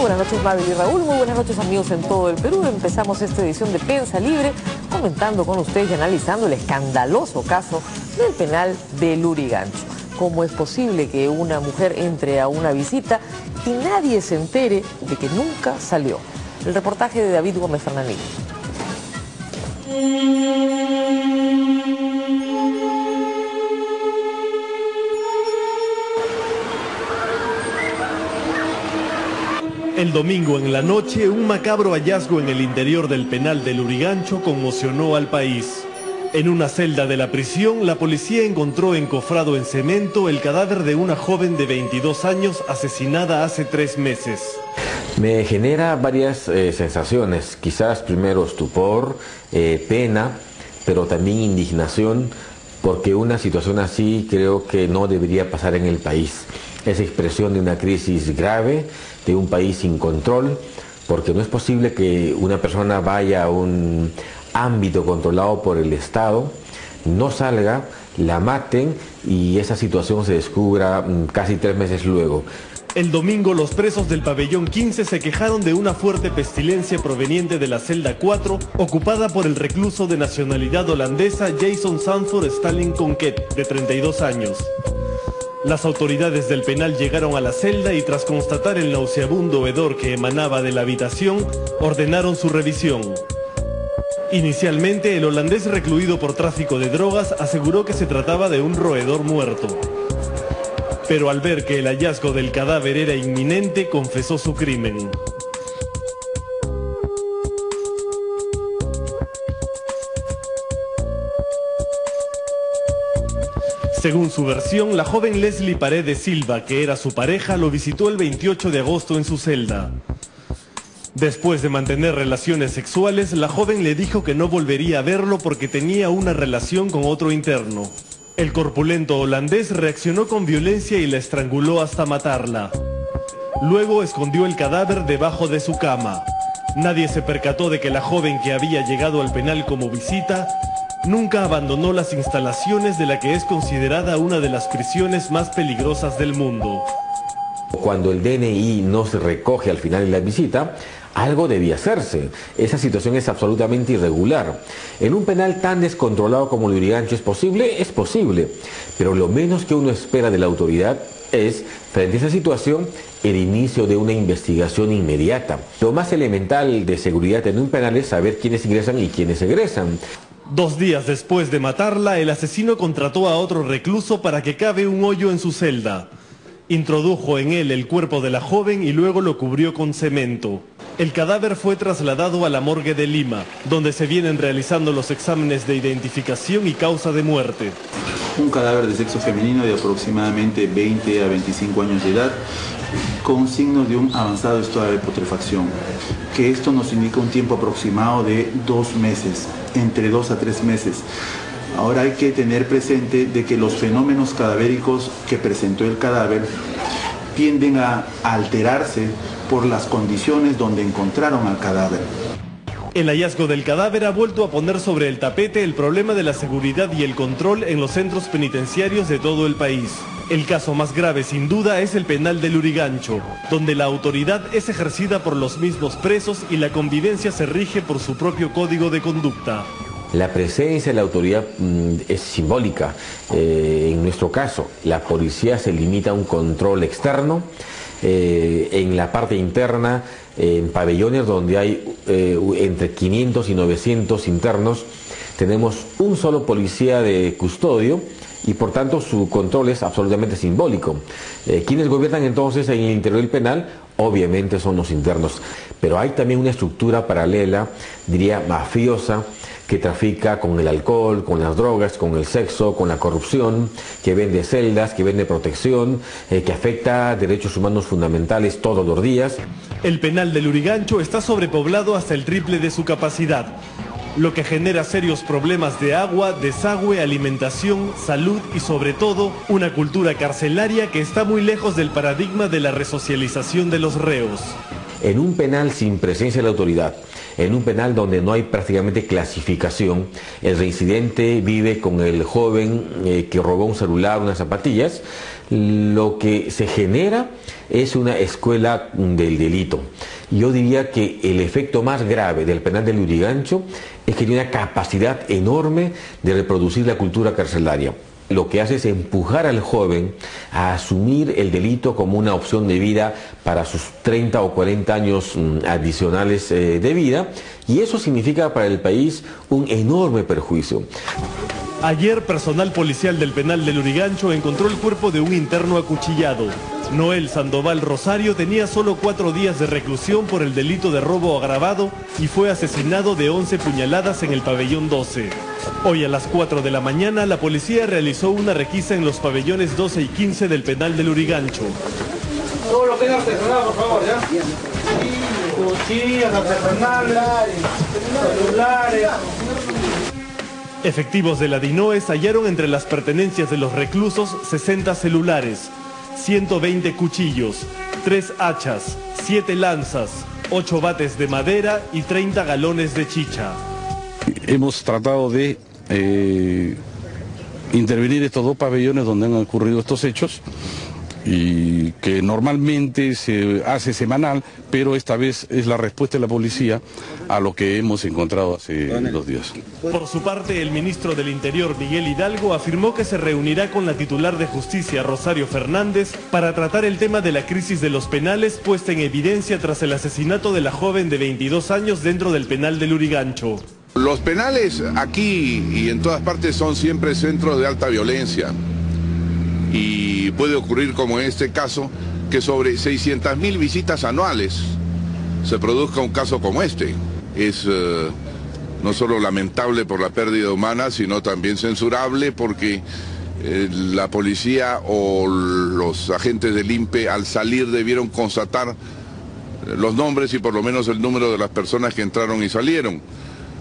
buenas noches, Mabel y Raúl. Muy buenas noches, amigos en todo el Perú. Empezamos esta edición de Prensa Libre comentando con ustedes y analizando el escandaloso caso del penal de Lurigancho. ¿Cómo es posible que una mujer entre a una visita y nadie se entere de que nunca salió? El reportaje de David Gómez Fernández. El domingo en la noche, un macabro hallazgo en el interior del penal de Lurigancho conmocionó al país. En una celda de la prisión, la policía encontró encofrado en cemento el cadáver de una joven de 22 años asesinada hace 3 meses. Me genera varias sensaciones, quizás primero estupor, pena, pero también indignación, porque una situación así creo que no debería pasar en el país. Es expresión de una crisis grave, de un país sin control, porque no es posible que una persona vaya a un ámbito controlado por el Estado, no salga, la maten y esa situación se descubra casi 3 meses luego. El domingo los presos del pabellón 15 se quejaron de una fuerte pestilencia proveniente de la celda 4, ocupada por el recluso de nacionalidad holandesa Jason Sanford Stalin Conquet, de 32 años. Las autoridades del penal llegaron a la celda y tras constatar el nauseabundo hedor que emanaba de la habitación, ordenaron su revisión. Inicialmente, el holandés recluido por tráfico de drogas aseguró que se trataba de un roedor muerto. Pero al ver que el hallazgo del cadáver era inminente, confesó su crimen. Según su versión, la joven Leslie Paredes Silva, que era su pareja, lo visitó el 28 de agosto en su celda. Después de mantener relaciones sexuales, la joven le dijo que no volvería a verlo porque tenía una relación con otro interno. El corpulento holandés reaccionó con violencia y la estranguló hasta matarla. Luego escondió el cadáver debajo de su cama. Nadie se percató de que la joven, que había llegado al penal como visita, nunca abandonó las instalaciones de la que es considerada una de las prisiones más peligrosas del mundo. Cuando el DNI no se recoge al final de la visita, algo debía hacerse. Esa situación es absolutamente irregular. En un penal tan descontrolado como Lurigancho es posible, pero lo menos que uno espera de la autoridad es, frente a esa situación, el inicio de una investigación inmediata. Lo más elemental de seguridad en un penal es saber quiénes ingresan y quiénes egresan. 2 días después de matarla, el asesino contrató a otro recluso para que cave un hoyo en su celda. Introdujo en él el cuerpo de la joven y luego lo cubrió con cemento. El cadáver fue trasladado a la morgue de Lima, donde se vienen realizando los exámenes de identificación y causa de muerte. Un cadáver de sexo femenino de aproximadamente 20 a 25 años de edad, con signos de un avanzado estado de putrefacción, que esto nos indica un tiempo aproximado de 2 meses, entre 2 a 3 meses. Ahora hay que tener presente de que los fenómenos cadavéricos que presentó el cadáver tienden a alterarse por las condiciones donde encontraron al cadáver. El hallazgo del cadáver ha vuelto a poner sobre el tapete el problema de la seguridad y el control en los centros penitenciarios de todo el país. El caso más grave, sin duda, es el penal de Lurigancho, donde la autoridad es ejercida por los mismos presos y la convivencia se rige por su propio código de conducta. La presencia de la autoridad es simbólica. En nuestro caso, la policía se limita a un control externo. En la parte interna, en pabellones donde hay entre 500 y 900 internos, tenemos un solo policía de custodio y por tanto su control es absolutamente simbólico. ¿Quiénes gobiernan entonces en el interior del penal? Obviamente son los internos, pero hay también una estructura paralela, diría mafiosa, que trafica con el alcohol, con las drogas, con el sexo, con la corrupción, que vende celdas, que vende protección, que afecta derechos humanos fundamentales todos los días. El penal de Lurigancho está sobrepoblado hasta el triple de su capacidad, lo que genera serios problemas de agua, desagüe, alimentación, salud y sobre todo una cultura carcelaria que está muy lejos del paradigma de la resocialización de los reos. En un penal sin presencia de la autoridad, en un penal donde no hay prácticamente clasificación, el reincidente vive con el joven que robó un celular, unas zapatillas, lo que se genera es una escuela del delito. Yo diría que el efecto más grave del penal de Lurigancho es que tiene una capacidad enorme de reproducir la cultura carcelaria. Lo que hace es empujar al joven a asumir el delito como una opción de vida para sus 30 o 40 años adicionales de vida, y eso significa para el país un enorme perjuicio. Ayer, personal policial del penal de Lurigancho encontró el cuerpo de un interno acuchillado. Noel Sandoval Rosario tenía solo 4 días de reclusión por el delito de robo agravado y fue asesinado de 11 puñaladas en el pabellón 12. Hoy a las 4 de la mañana la policía realizó una requisa en los pabellones 12 y 15 del penal de Lurigancho. Todo lo que es artesanal, por favor, ¿ya? Cuchillas artesanales, celulares. Efectivos de la DINOES hallaron entre las pertenencias de los reclusos 60 celulares, 120 cuchillos, 3 hachas, 7 lanzas, 8 bates de madera y 30 galones de chicha. Hemos tratado de intervenir estos 2 pabellones donde han ocurrido estos hechos, y que normalmente se hace semanal, pero esta vez es la respuesta de la policía a lo que hemos encontrado hace 2 días. Por su parte, el ministro del Interior, Miguel Hidalgo, afirmó que se reunirá con la titular de Justicia, Rosario Fernández, para tratar el tema de la crisis de los penales puesta en evidencia tras el asesinato de la joven de 22 años dentro del penal de Lurigancho. Los penales aquí y en todas partes son siempre centros de alta violencia. Y puede ocurrir, como en este caso, que sobre 600.000 visitas anuales se produzca un caso como este. Es no solo lamentable por la pérdida humana, sino también censurable porque la policía o los agentes del INPE al salir debieron constatar los nombres y por lo menos el número de las personas que entraron y salieron.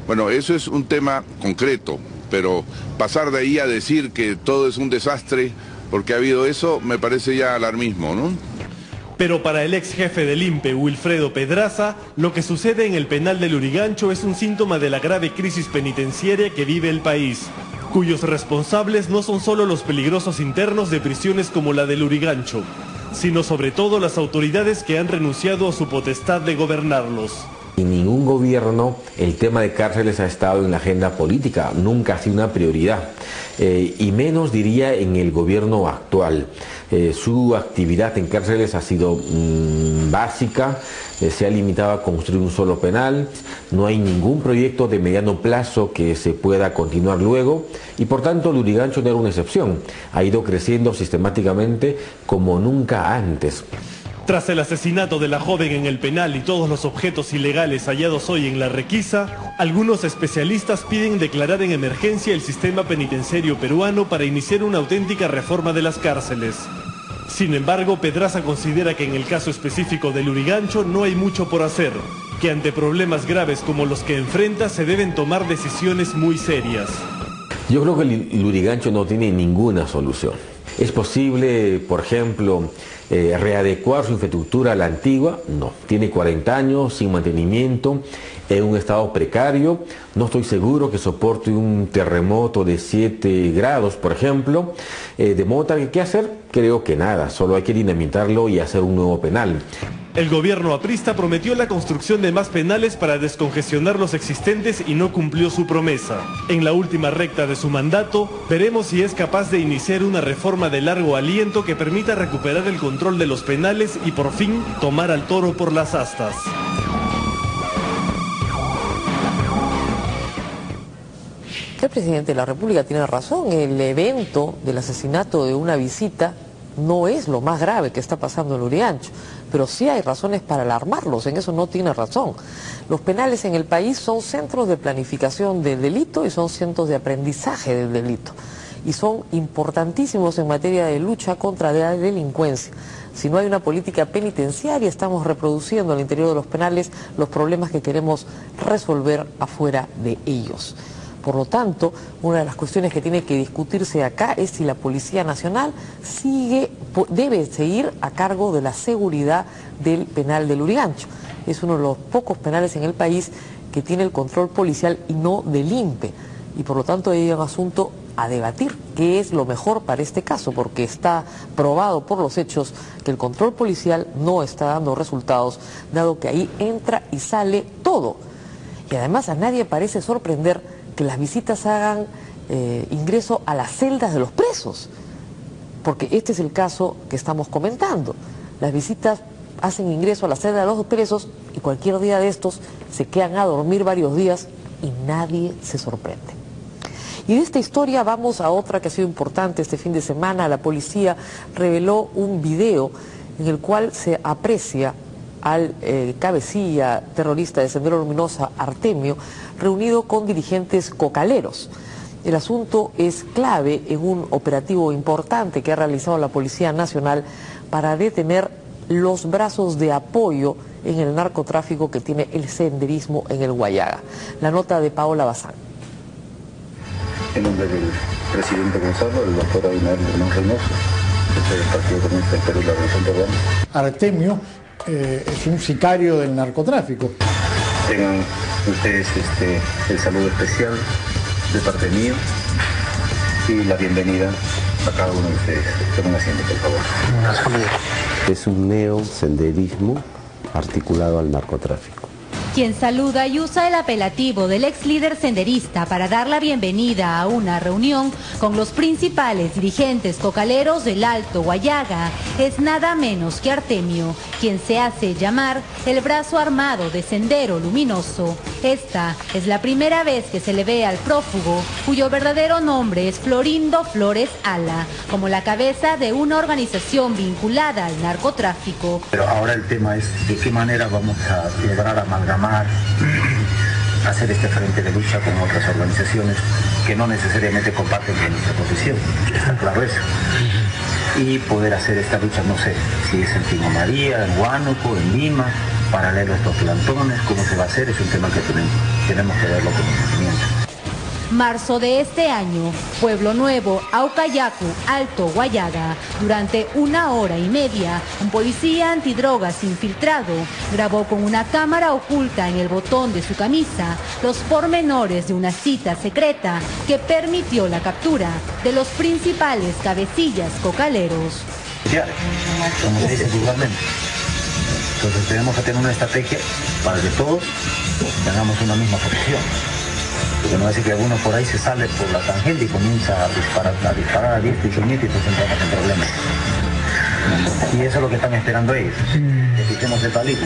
Bueno, eso es un tema concreto, pero pasar de ahí a decir que todo es un desastre porque ha habido eso, me parece ya alarmismo, ¿no? Pero para el ex jefe del INPE, Wilfredo Pedraza, lo que sucede en el penal de Lurigancho es un síntoma de la grave crisis penitenciaria que vive el país, cuyos responsables no son solo los peligrosos internos de prisiones como la de Lurigancho, sino sobre todo las autoridades que han renunciado a su potestad de gobernarlos. En ningún gobierno el tema de cárceles ha estado en la agenda política, nunca ha sido una prioridad, y menos diría en el gobierno actual. Su actividad en cárceles ha sido básica, se ha limitado a construir un solo penal, no hay ningún proyecto de mediano plazo que se pueda continuar luego, y por tanto Lurigancho no era una excepción, ha ido creciendo sistemáticamente como nunca antes. Tras el asesinato de la joven en el penal y todos los objetos ilegales hallados hoy en la requisa, algunos especialistas piden declarar en emergencia el sistema penitenciario peruano para iniciar una auténtica reforma de las cárceles. Sin embargo, Pedraza considera que en el caso específico de Lurigancho no hay mucho por hacer, que ante problemas graves como los que enfrenta se deben tomar decisiones muy serias. Yo creo que Lurigancho no tiene ninguna solución. ¿Es posible, por ejemplo, readecuar su infraestructura a la antigua? No. Tiene 40 años, sin mantenimiento, en un estado precario. No estoy seguro que soporte un terremoto de 7 grados, por ejemplo. De modo tal que, ¿qué hacer? Creo que nada, solo hay que dinamitarlo y hacer un nuevo penal. El gobierno aprista prometió la construcción de más penales para descongestionar los existentes y no cumplió su promesa. En la última recta de su mandato, veremos si es capaz de iniciar una reforma de largo aliento que permita recuperar el control de los penales y por fin tomar al toro por las astas. El presidente de la República tiene razón, el evento del asesinato de una visita no es lo más grave que está pasando en Lurigancho, pero sí hay razones para alarmarlos, en eso no tiene razón. Los penales en el país son centros de planificación del delito y son centros de aprendizaje del delito, y son importantísimos en materia de lucha contra la delincuencia. Si no hay una política penitenciaria, estamos reproduciendo al interior de los penales los problemas que queremos resolver afuera de ellos. Por lo tanto, una de las cuestiones que tiene que discutirse acá es si la Policía Nacional debe seguir a cargo de la seguridad del penal de Lurigancho. Es uno de los pocos penales en el país que tiene el control policial y no del INPE. Y por lo tanto hay un asunto a debatir qué es lo mejor para este caso, porque está probado por los hechos que el control policial no está dando resultados, dado que ahí entra y sale todo. Y además a nadie parece sorprender que las visitas hagan ingreso a las celdas de los presos, porque este es el caso que estamos comentando. Las visitas hacen ingreso a la celda de los presos y cualquier día de estos se quedan a dormir varios días y nadie se sorprende. Y de esta historia vamos a otra que ha sido importante este fin de semana. La policía reveló un video en el cual se aprecia al cabecilla terrorista de Sendero Luminoso, Artemio, reunido con dirigentes cocaleros. El asunto es clave en un operativo importante que ha realizado la Policía Nacional para detener los brazos de apoyo en el narcotráfico que tiene el senderismo en el Guayaga. La nota de Paola Bazán. En nombre del presidente Gonzalo, el doctor Abinader Reynoso, del Partido Comunista del Perú y la Revolución Peruana. Artemio es un sicario del narcotráfico. Tengan ustedes el saludo especial de parte mía y la bienvenida a cada uno de ustedes. Tomen asiento, por favor. Es un neosenderismo articulado al narcotráfico. Quien saluda y usa el apelativo del ex líder senderista para dar la bienvenida a una reunión con los principales dirigentes cocaleros del Alto Guayaga es nada menos que Artemio, quien se hace llamar el brazo armado de Sendero Luminoso. Esta es la primera vez que se le ve al prófugo, cuyo verdadero nombre es Florindo Flores Ala, como la cabeza de una organización vinculada al narcotráfico. Pero ahora el tema es de qué manera vamos a lograr amalgamar, hacer este frente de lucha con otras organizaciones que no necesariamente comparten con nuestra posición, está claro eso. Y poder hacer esta lucha, no sé, si es en Tino María, en Huánuco, en Lima, paralelo a estos plantones, cómo se va a hacer, es un tema que tenemos que verlo con conocimiento. Marzo de este año, Pueblo Nuevo, Aucayacu, Alto Guayaga. Durante 1 hora y media, un policía antidrogas infiltrado grabó con una cámara oculta en el botón de su camisa los pormenores de una cita secreta que permitió la captura de los principales cabecillas cocaleros. Como se dice vulgarmente. Entonces tenemos que tener una estrategia para que todos tengamos una misma posición. Porque no es que alguno por ahí se sale por la tangente y comienza a disparar a diestro y siniestro y pues entramos en problemas. Y eso es lo que están esperando ellos, que piquemos el palito.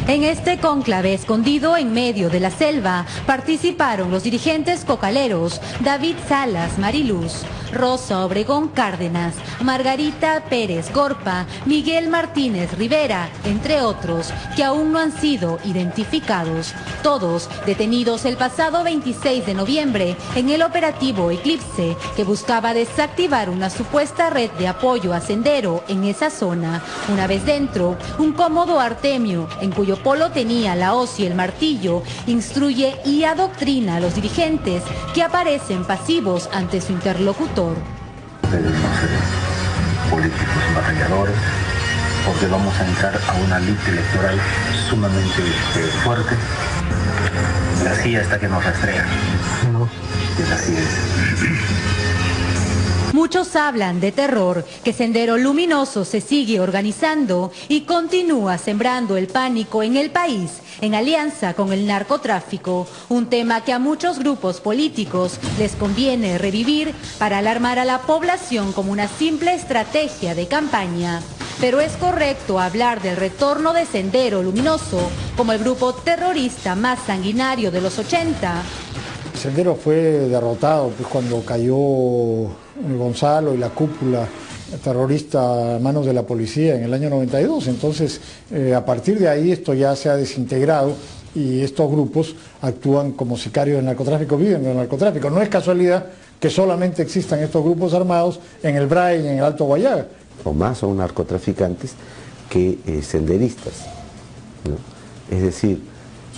En este cónclave escondido en medio de la selva participaron los dirigentes cocaleros David Salas Mariluz, Rosa Obregón Cárdenas, Margarita Pérez Gorpa, Miguel Martínez Rivera, entre otros, que aún no han sido identificados. Todos detenidos el pasado 26 de noviembre en el operativo Eclipse, que buscaba desactivar una supuesta red de apoyo a Sendero en esa zona. Una vez dentro, un cómodo Artemio, en cuyo polo tenía la hoz y el martillo, instruye y adoctrina a los dirigentes que aparecen pasivos ante su interlocutor. Debemos ser políticos batalladores, porque vamos a entrar a una lista electoral sumamente fuerte, y así hasta que nos rastrean. Y así es. Muchos hablan de terror, que Sendero Luminoso se sigue organizando y continúa sembrando el pánico en el país, en alianza con el narcotráfico, un tema que a muchos grupos políticos les conviene revivir para alarmar a la población como una simple estrategia de campaña. Pero es correcto hablar del retorno de Sendero Luminoso como el grupo terrorista más sanguinario de los 80. Sendero fue derrotado pues, cuando cayó Gonzalo y la cúpula terrorista a manos de la policía en el año 92. Entonces, a partir de ahí esto ya se ha desintegrado y estos grupos actúan como sicarios del narcotráfico, viven del narcotráfico. No es casualidad que solamente existan estos grupos armados en el BRAE y en el Alto Guayaga. O más son narcotraficantes que senderistas, ¿no? Es decir,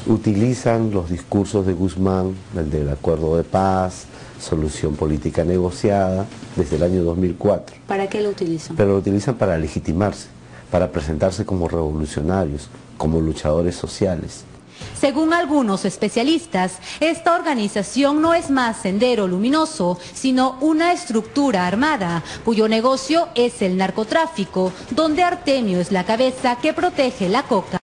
utilizan los discursos de Guzmán, el del acuerdo de paz, solución política negociada, desde el año 2004. ¿Para qué lo utilizan? Pero lo utilizan para legitimarse, para presentarse como revolucionarios, como luchadores sociales. Según algunos especialistas, esta organización no es más Sendero Luminoso, sino una estructura armada, cuyo negocio es el narcotráfico, donde Artemio es la cabeza que protege la coca.